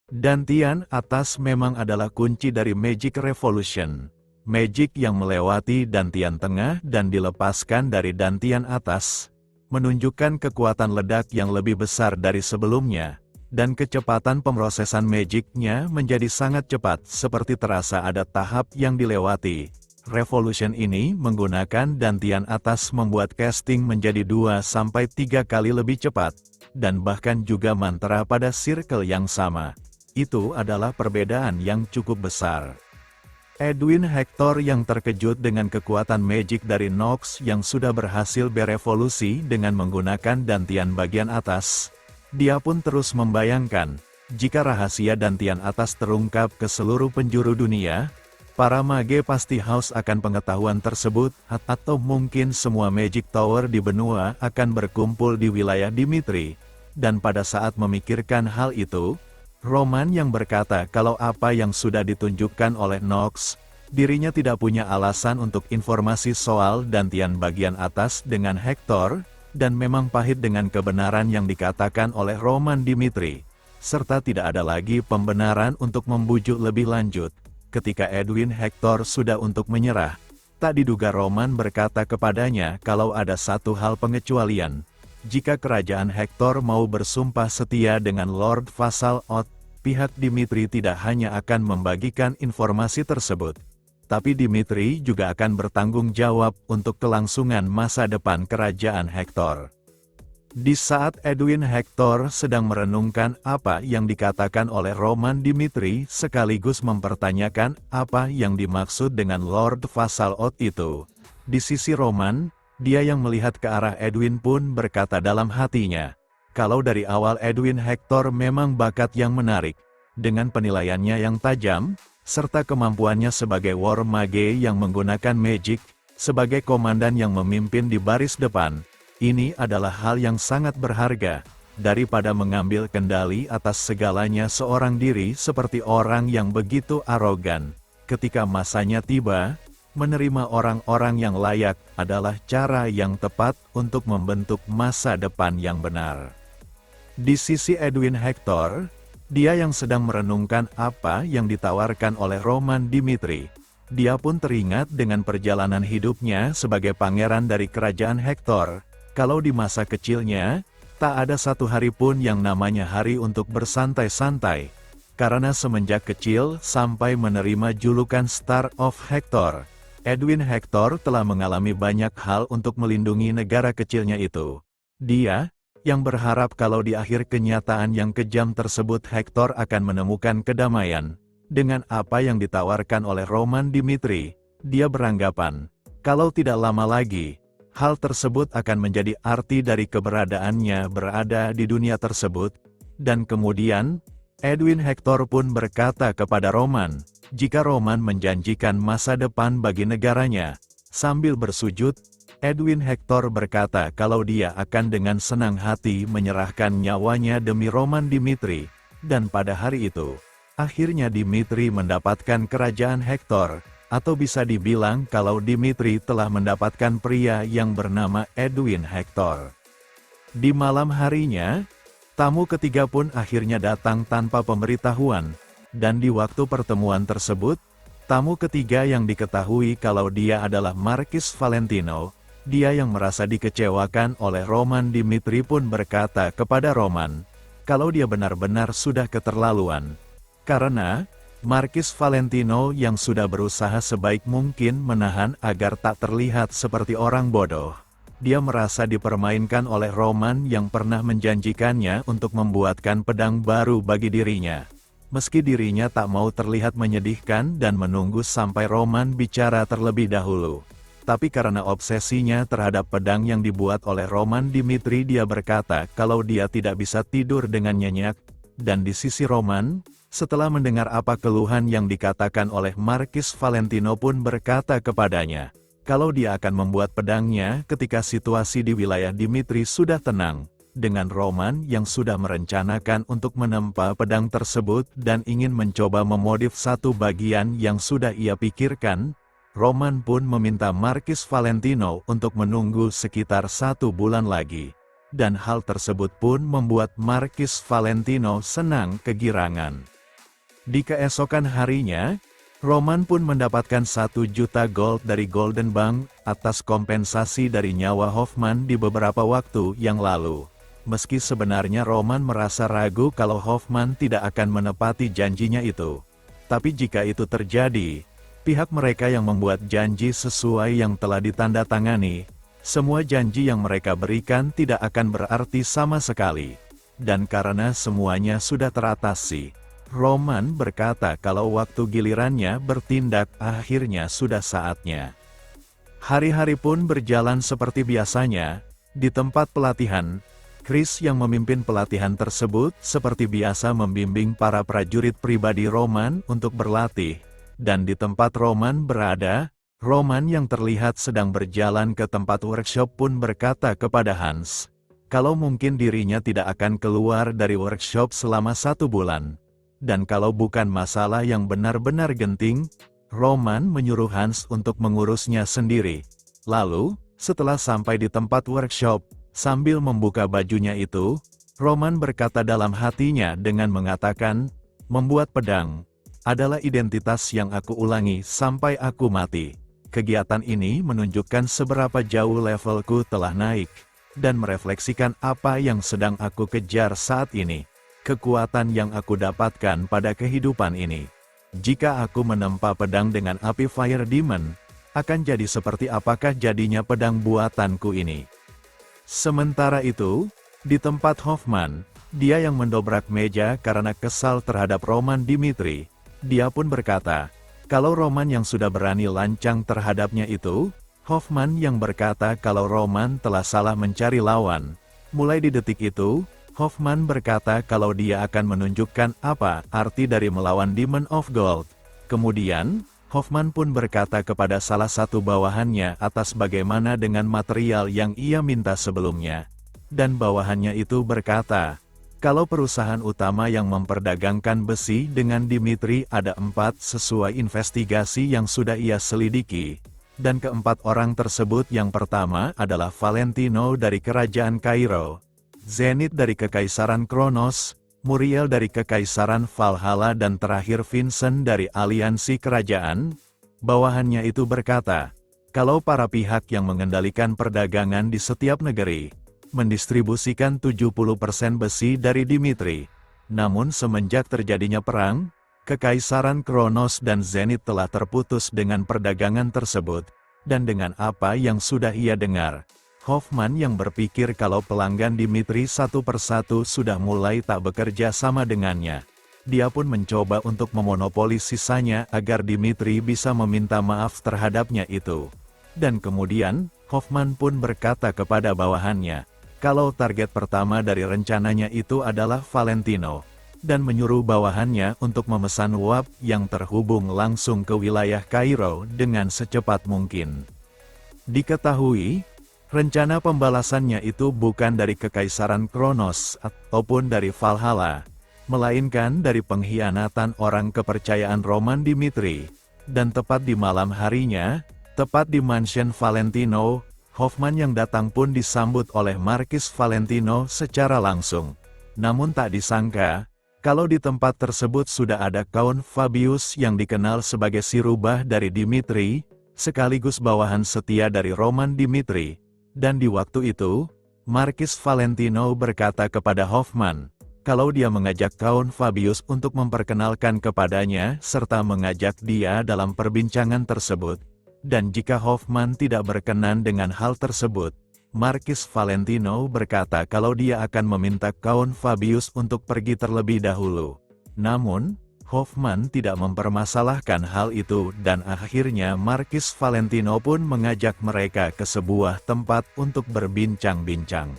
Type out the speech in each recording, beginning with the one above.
Dantian atas memang adalah kunci dari Magic Revolution. Magic yang melewati dantian tengah dan dilepaskan dari dantian atas, menunjukkan kekuatan ledak yang lebih besar dari sebelumnya, dan kecepatan pemrosesan magicnya menjadi sangat cepat seperti terasa ada tahap yang dilewati. Revolution ini menggunakan dantian atas membuat casting menjadi 2-3 kali lebih cepat, dan bahkan juga mantra pada circle yang sama. Itu adalah perbedaan yang cukup besar. Edwin Hector yang terkejut dengan kekuatan magic dari Nox yang sudah berhasil berevolusi dengan menggunakan dantian bagian atas. Dia pun terus membayangkan, jika rahasia dantian atas terungkap ke seluruh penjuru dunia, para mage pasti haus akan pengetahuan tersebut, atau mungkin semua Magic Tower di benua akan berkumpul di wilayah Dimitri. Dan pada saat memikirkan hal itu, Roman yang berkata kalau apa yang sudah ditunjukkan oleh Nox, dirinya tidak punya alasan untuk informasi soal dantian bagian atas dengan Hector, dan memang pahit dengan kebenaran yang dikatakan oleh Roman Dimitri, serta tidak ada lagi pembenaran untuk membujuk lebih lanjut. Ketika Edwin Hector sudah untuk menyerah, tak diduga Roman berkata kepadanya kalau ada satu hal pengecualian. Jika kerajaan Hector mau bersumpah setia dengan Lord Vassal Oth, pihak Dimitri tidak hanya akan membagikan informasi tersebut, tapi Dimitri juga akan bertanggung jawab untuk kelangsungan masa depan kerajaan Hector. Di saat Edwin Hector sedang merenungkan apa yang dikatakan oleh Roman Dimitri sekaligus mempertanyakan apa yang dimaksud dengan Lord Vassal Oth itu, di sisi Roman, dia yang melihat ke arah Edwin pun berkata dalam hatinya, kalau dari awal Edwin Hector memang bakat yang menarik, dengan penilaiannya yang tajam, serta kemampuannya sebagai war mage yang menggunakan magic, sebagai komandan yang memimpin di baris depan, ini adalah hal yang sangat berharga, daripada mengambil kendali atas segalanya seorang diri seperti orang yang begitu arogan. Ketika masanya tiba, menerima orang-orang yang layak adalah cara yang tepat untuk membentuk masa depan yang benar. Di sisi Edwin Hector, dia yang sedang merenungkan apa yang ditawarkan oleh Roman Dimitri. Dia pun teringat dengan perjalanan hidupnya sebagai pangeran dari kerajaan Hector, kalau di masa kecilnya, tak ada satu hari pun yang namanya hari untuk bersantai-santai, karena semenjak kecil sampai menerima julukan Star of Hector, Edwin Hector telah mengalami banyak hal untuk melindungi negara kecilnya itu. Dia, yang berharap kalau di akhir kenyataan yang kejam tersebut Hector akan menemukan kedamaian. Dengan apa yang ditawarkan oleh Roman Dimitri, dia beranggapan, kalau tidak lama lagi, hal tersebut akan menjadi arti dari keberadaannya berada di dunia tersebut. Dan kemudian, Edwin Hector pun berkata kepada Roman, jika Roman menjanjikan masa depan bagi negaranya, sambil bersujud, Edwin Hector berkata kalau dia akan dengan senang hati menyerahkan nyawanya demi Roman Dimitri, dan pada hari itu, akhirnya Dimitri mendapatkan kerajaan Hector, atau bisa dibilang kalau Dimitri telah mendapatkan pria yang bernama Edwin Hector. Di malam harinya, tamu ketiga pun akhirnya datang tanpa pemberitahuan. Dan di waktu pertemuan tersebut, tamu ketiga yang diketahui kalau dia adalah Marquis Valentino, dia yang merasa dikecewakan oleh Roman Dimitri pun berkata kepada Roman, kalau dia benar-benar sudah keterlaluan. Karena, Marquis Valentino yang sudah berusaha sebaik mungkin menahan agar tak terlihat seperti orang bodoh. Dia merasa dipermainkan oleh Roman yang pernah menjanjikannya untuk membuatkan pedang baru bagi dirinya. Meski dirinya tak mau terlihat menyedihkan dan menunggu sampai Roman bicara terlebih dahulu. Tapi karena obsesinya terhadap pedang yang dibuat oleh Roman Dimitri, dia berkata kalau dia tidak bisa tidur dengan nyenyak. Dan di sisi Roman, setelah mendengar apa keluhan yang dikatakan oleh Marquis Valentino pun berkata kepadanya, kalau dia akan membuat pedangnya ketika situasi di wilayah Dimitri sudah tenang. Dengan Roman yang sudah merencanakan untuk menempa pedang tersebut dan ingin mencoba memodif satu bagian yang sudah ia pikirkan, Roman pun meminta Marquis Valentino untuk menunggu sekitar 1 bulan lagi. Dan hal tersebut pun membuat Marquis Valentino senang kegirangan. Di keesokan harinya, Roman pun mendapatkan 1 juta gold dari Golden Bank atas kompensasi dari nyawa Hoffman di beberapa waktu yang lalu. Meski sebenarnya Roman merasa ragu kalau Hoffman tidak akan menepati janjinya itu. Tapi jika itu terjadi, pihak mereka yang membuat janji sesuai yang telah ditandatangani, semua janji yang mereka berikan tidak akan berarti sama sekali. Dan karena semuanya sudah teratasi, Roman berkata kalau waktu gilirannya bertindak akhirnya sudah saatnya. Hari-hari pun berjalan seperti biasanya. Di tempat pelatihan, Chris yang memimpin pelatihan tersebut seperti biasa membimbing para prajurit pribadi Roman untuk berlatih. Dan di tempat Roman berada, Roman yang terlihat sedang berjalan ke tempat workshop pun berkata kepada Hans, kalau mungkin dirinya tidak akan keluar dari workshop selama 1 bulan. Dan kalau bukan masalah yang benar-benar genting, Roman menyuruh Hans untuk mengurusnya sendiri. Lalu, setelah sampai di tempat workshop, sambil membuka bajunya itu, Roman berkata dalam hatinya dengan mengatakan, membuat pedang adalah identitas yang aku ulangi sampai aku mati. Kegiatan ini menunjukkan seberapa jauh levelku telah naik, dan merefleksikan apa yang sedang aku kejar saat ini. Kekuatan yang aku dapatkan pada kehidupan ini. Jika aku menempa pedang dengan api Fire Demon, akan jadi seperti apakah jadinya pedang buatanku ini. Sementara itu, di tempat Hoffman, dia yang mendobrak meja karena kesal terhadap Roman Dimitri, dia pun berkata, kalau Roman yang sudah berani lancang terhadapnya itu, Hoffman yang berkata kalau Roman telah salah mencari lawan. Mulai di detik itu, Hoffman berkata kalau dia akan menunjukkan apa arti dari melawan Demon of Gold. Kemudian, Hoffman pun berkata kepada salah satu bawahannya atas bagaimana dengan material yang ia minta sebelumnya. Dan bawahannya itu berkata, kalau perusahaan utama yang memperdagangkan besi dengan Dimitri ada 4 sesuai investigasi yang sudah ia selidiki. Dan keempat orang tersebut yang pertama adalah Valentino dari Kerajaan Kairo, Zenith dari Kekaisaran Kronos, Muriel dari Kekaisaran Valhalla dan terakhir Vincent dari Aliansi Kerajaan. Bawahannya itu berkata, kalau para pihak yang mengendalikan perdagangan di setiap negeri, mendistribusikan 70% besi dari Dimitri. Namun semenjak terjadinya perang, Kekaisaran Kronos dan Zenith telah terputus dengan perdagangan tersebut, dan dengan apa yang sudah ia dengar. Hoffman yang berpikir kalau pelanggan Dimitri satu persatu sudah mulai tak bekerja sama dengannya. Dia pun mencoba untuk memonopoli sisanya agar Dimitri bisa meminta maaf terhadapnya itu. Dan kemudian, Hoffman pun berkata kepada bawahannya, kalau target pertama dari rencananya itu adalah Valentino, dan menyuruh bawahannya untuk memesan uap yang terhubung langsung ke wilayah Kairo dengan secepat mungkin. Diketahui, rencana pembalasannya itu bukan dari Kekaisaran Kronos ataupun dari Valhalla, melainkan dari pengkhianatan orang kepercayaan Roman Dimitri. Dan tepat di malam harinya, tepat di mansion Valentino, Hoffman yang datang pun disambut oleh Markis Valentino secara langsung. Namun tak disangka, kalau di tempat tersebut sudah ada Count Fabius yang dikenal sebagai si rubah dari Dimitri, sekaligus bawahan setia dari Roman Dimitri. Dan di waktu itu, Markis Valentino berkata kepada Hoffman, kalau dia mengajak Count Fabius untuk memperkenalkan kepadanya serta mengajak dia dalam perbincangan tersebut. Dan jika Hoffman tidak berkenan dengan hal tersebut, Markis Valentino berkata kalau dia akan meminta Count Fabius untuk pergi terlebih dahulu. Namun, Hoffman tidak mempermasalahkan hal itu dan akhirnya Markis Valentino pun mengajak mereka ke sebuah tempat untuk berbincang-bincang.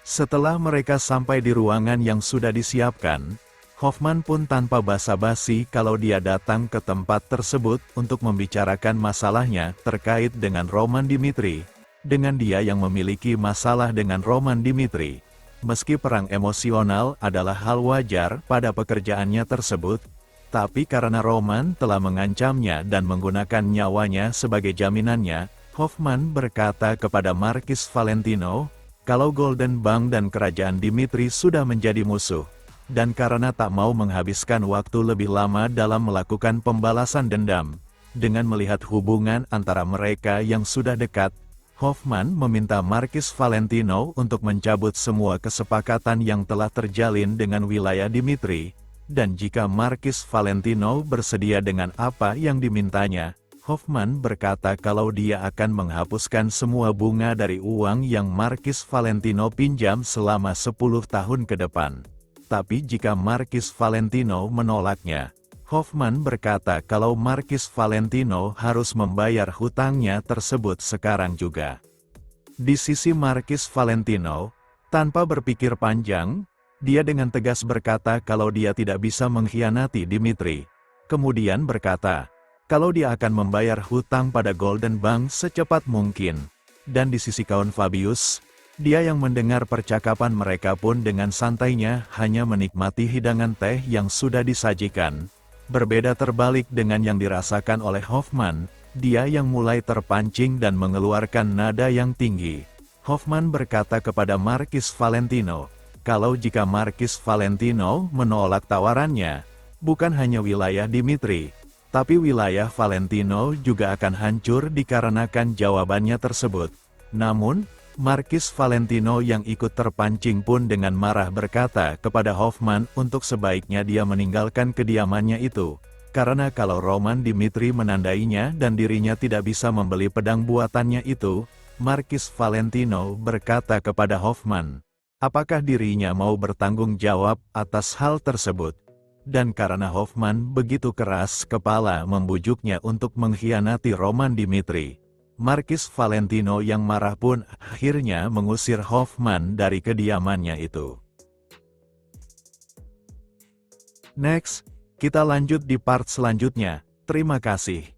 Setelah mereka sampai di ruangan yang sudah disiapkan, Hoffman pun tanpa basa-basi kalau dia datang ke tempat tersebut untuk membicarakan masalahnya terkait dengan Roman Dimitri, dengan dia yang memiliki masalah dengan Roman Dimitri. Meski perang emosional adalah hal wajar pada pekerjaannya tersebut, tapi karena Roman telah mengancamnya dan menggunakan nyawanya sebagai jaminannya, Hoffman berkata kepada Markis Valentino, kalau Golden Bank dan Kerajaan Dimitri sudah menjadi musuh, dan karena tak mau menghabiskan waktu lebih lama dalam melakukan pembalasan dendam, dengan melihat hubungan antara mereka yang sudah dekat, Hoffman meminta Marquis Valentino untuk mencabut semua kesepakatan yang telah terjalin dengan wilayah Dimitri, dan jika Marquis Valentino bersedia dengan apa yang dimintanya, Hoffman berkata kalau dia akan menghapuskan semua bunga dari uang yang Marquis Valentino pinjam selama 10 tahun ke depan. Tapi jika Marquis Valentino menolaknya, Hoffman berkata kalau Marquis Valentino harus membayar hutangnya tersebut sekarang juga. Di sisi Marquis Valentino, tanpa berpikir panjang, dia dengan tegas berkata kalau dia tidak bisa mengkhianati Dimitri. Kemudian berkata, kalau dia akan membayar hutang pada Golden Bank secepat mungkin. Dan di sisi kawan Fabius, dia yang mendengar percakapan mereka pun dengan santainya hanya menikmati hidangan teh yang sudah disajikan. Berbeda terbalik dengan yang dirasakan oleh Hoffman, dia yang mulai terpancing dan mengeluarkan nada yang tinggi. Hoffman berkata kepada Marquis Valentino, kalau jika Marquis Valentino menolak tawarannya, bukan hanya wilayah Dimitri, tapi wilayah Valentino juga akan hancur dikarenakan jawabannya tersebut. Namun, Marquis Valentino yang ikut terpancing pun dengan marah berkata kepada Hoffman untuk sebaiknya dia meninggalkan kediamannya itu, karena kalau Roman Dimitri menandainya dan dirinya tidak bisa membeli pedang buatannya itu, Marquis Valentino berkata kepada Hoffman, apakah dirinya mau bertanggung jawab atas hal tersebut? Dan karena Hoffman begitu keras kepala membujuknya untuk mengkhianati Roman Dimitri, Marquis Valentino yang marah pun akhirnya mengusir Hoffman dari kediamannya itu. Next, kita lanjut di part selanjutnya. Terima kasih.